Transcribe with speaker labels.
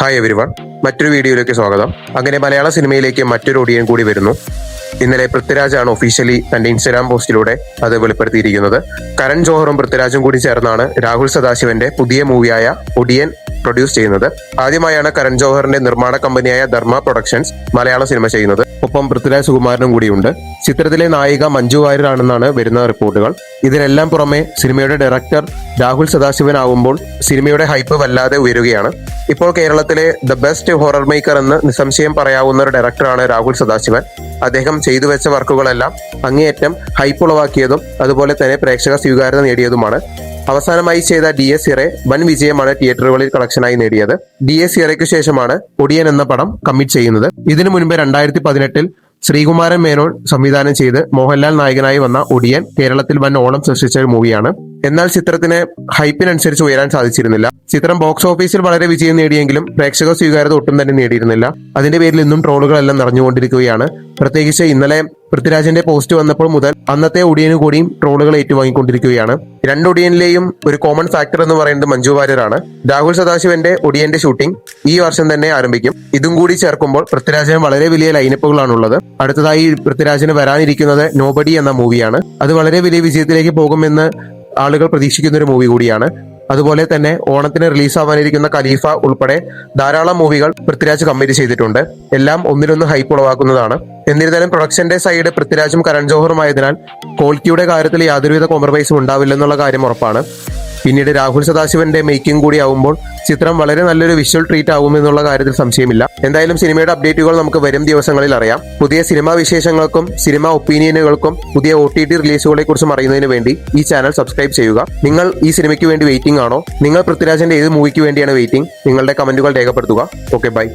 Speaker 1: Hi everyone, മറ്റൊരു വീഡിയോയിലേക്ക് സ്വാഗതം. അങ്ങനെ മലയാള സിനിമയിലേക്ക് മറ്റൊരു ഒടിയൻ കൂടി വരുന്നു. ഇന്നലെ പൃഥ്വിരാജാണ് ഒഫീഷ്യലി തന്റെ ഇൻസ്റ്റാഗ്രാം പോസ്റ്റിലൂടെ അത് വെളിപ്പെടുത്തിയിരിക്കുന്നത്. കരൺ ജോഹറും പൃഥ്വിരാജും കൂടി ചേർന്നാണ് രാഹുൽ സദാശിവന്റെ പുതിയ മൂവിയായ ഒടിയൻ പ്രൊഡ്യൂസ് ചെയ്യുന്നത്. ആദ്യമായാണ് കരൺ ജോഹറിന്റെ നിർമ്മാണ കമ്പനിയായ ധർമ്മ പ്രൊഡക്ഷൻസ് മലയാള സിനിമ ചെയ്യുന്നത്. ഒപ്പം പൃഥ്വിരാജ് സുകുമാരനും കൂടിയുണ്ട്. ചിത്രത്തിലെ നായിക മഞ്ജു വാര്യരാണെന്നാണ് വരുന്ന റിപ്പോർട്ടുകൾ. ഇതിനെല്ലാം പുറമെ സിനിമയുടെ ഡയറക്ടർ രാഹുൽ സദാശിവൻ ആവുമ്പോൾ സിനിമയുടെ ഹൈപ്പ് വല്ലാതെ ഉയരുകയാണ്. ഇപ്പോൾ കേരളത്തിലെ ദ ബെസ്റ്റ് ഹൊറർ മേക്കർ എന്ന് നിസ്സംശയം പറയാവുന്ന ഒരു ഡയറക്ടറാണ് രാഹുൽ സദാശിവൻ. അദ്ദേഹം ചെയ്തു വെച്ച വർക്കുകളെല്ലാം അങ്ങേയറ്റം ഹൈപ്പ് ഉളവാക്കിയതും അതുപോലെ തന്നെ പ്രേക്ഷക സ്വീകാര്യത നേടിയതുമാണ്. അവസാനമായി ചെയ്ത DS ഇറെ വൻ വിജയമാണ് തിയേറ്ററുകളിൽ കളക്ഷനായി നേടിയത്. DS ഇറയ്ക്കു ശേഷമാണ് ഒടിയൻ എന്ന പടം കമ്മിറ്റ് ചെയ്യുന്നത്. ഇതിനു മുൻപ് 2018 ശ്രീകുമാരൻ മേനോൻ സംവിധാനം ചെയ്ത് മോഹൻലാൽ നായകനായി വന്ന ഒടിയൻ കേരളത്തിൽ വൻ ഓളം സൃഷ്ടിച്ച ഒരു മൂവിയാണ്. എന്നാൽ ചിത്രത്തിന് ഹൈപ്പിനനുസരിച്ച് ഉയരാൻ സാധിച്ചിരുന്നില്ല. ചിത്രം ബോക്സ് ഓഫീസിൽ വളരെ വിജയം നേടിയെങ്കിലും പ്രേക്ഷക സ്വീകാര്യത ഒട്ടും തന്നെ നേടിയിരുന്നില്ല. അതിന്റെ പേരിൽ ഇന്നും ട്രോളുകളെല്ലാം നിറഞ്ഞുകൊണ്ടിരിക്കുകയാണ്. പ്രത്യേകിച്ച് ഇന്നലെ പൃഥ്വിരാജിന്റെ പോസ്റ്റ് വന്നപ്പോൾ മുതൽ അന്നത്തെ ഒടിയനു കൂടിയും ട്രോളുകൾ ഏറ്റുവാങ്ങിക്കൊണ്ടിരിക്കുകയാണ്. രണ്ട് ഒടിയനിലെയും ഒരു കോമൺ ഫാക്ടർ എന്ന് പറയുന്നത് മഞ്ജു വാര്യരാണ്. രാഹുൽ സദാശിവന്റെ ഒടിയന്റെ ഷൂട്ടിംഗ് ഈ വർഷം തന്നെ ആരംഭിക്കും. ഇതും കൂടി ചേർക്കുമ്പോൾ പൃഥ്വിരാജിന് വളരെ വലിയ ലൈനപ്പുകളാണുള്ളത്. അടുത്തതായി പൃഥ്വിരാജിന് വരാനിരിക്കുന്നത് നോബഡി എന്ന മൂവിയാണ്. അത് വളരെ വലിയ വിജയത്തിലേക്ക് പോകുമെന്ന് ആളുകൾ പ്രതീക്ഷിക്കുന്ന ഒരു മൂവി കൂടിയാണ്. അതുപോലെ തന്നെ ഓണത്തിന് റിലീസാവാനിരിക്കുന്ന ഖലീഫ ഉൾപ്പെടെ ധാരാളം മൂവികൾ പൃഥ്വിരാജ് കമ്മിറ്റ് ചെയ്തിട്ടുണ്ട്. എല്ലാം ഒന്നിനൊന്ന് ഹൈപ്പ് ഉളവാക്കുന്നതാണ്. എന്നിരുന്നാലും പ്രൊഡക്ഷന്റെ സൈഡ് പൃഥ്വിരാജും കരൺ ജോഹറുമായതിനാൽ ക്വാളിറ്റിയുടെ കാര്യത്തിൽ യാതൊരുവിധ കോംപ്രമൈസും ഉണ്ടാവില്ലെന്നുള്ള കാര്യം ഉറപ്പാണ്. പിന്നീട് രാഹുൽ സദാശിവന്റെ മേക്കിംഗ് കൂടി ആവുമ്പോൾ ചിത്രം വളരെ നല്ലൊരു വിഷ്വൽ ട്രീറ്റ് ആവുമെന്നുള്ള കാര്യത്തിൽ സംശയമില്ല. എന്തായാലും സിനിമയുടെ അപ്ഡേറ്റുകൾ നമുക്ക് വരും ദിവസങ്ങളിൽ അറിയാം. പുതിയ സിനിമാ വിശേഷങ്ങൾക്കും സിനിമാ ഒപ്പീനിയനുകൾക്കും പുതിയ OTT റിലീസുകളെ കുറിച്ചും അറിയുന്നതിന് വേണ്ടി ഈ ചാനൽ സബ്സ്ക്രൈബ് ചെയ്യുക. നിങ്ങൾ ഈ സിനിമയ്ക്ക് വേണ്ടി വെയിറ്റിംഗ് ആണോ? നിങ്ങൾ പൃഥ്വിരാജിന്റെ ഏത് മൂവിക്ക് വേണ്ടിയാണ് വെയിറ്റിംഗ്? നിങ്ങളുടെ കമന്റുകൾ രേഖപ്പെടുത്തുക. Okay, by.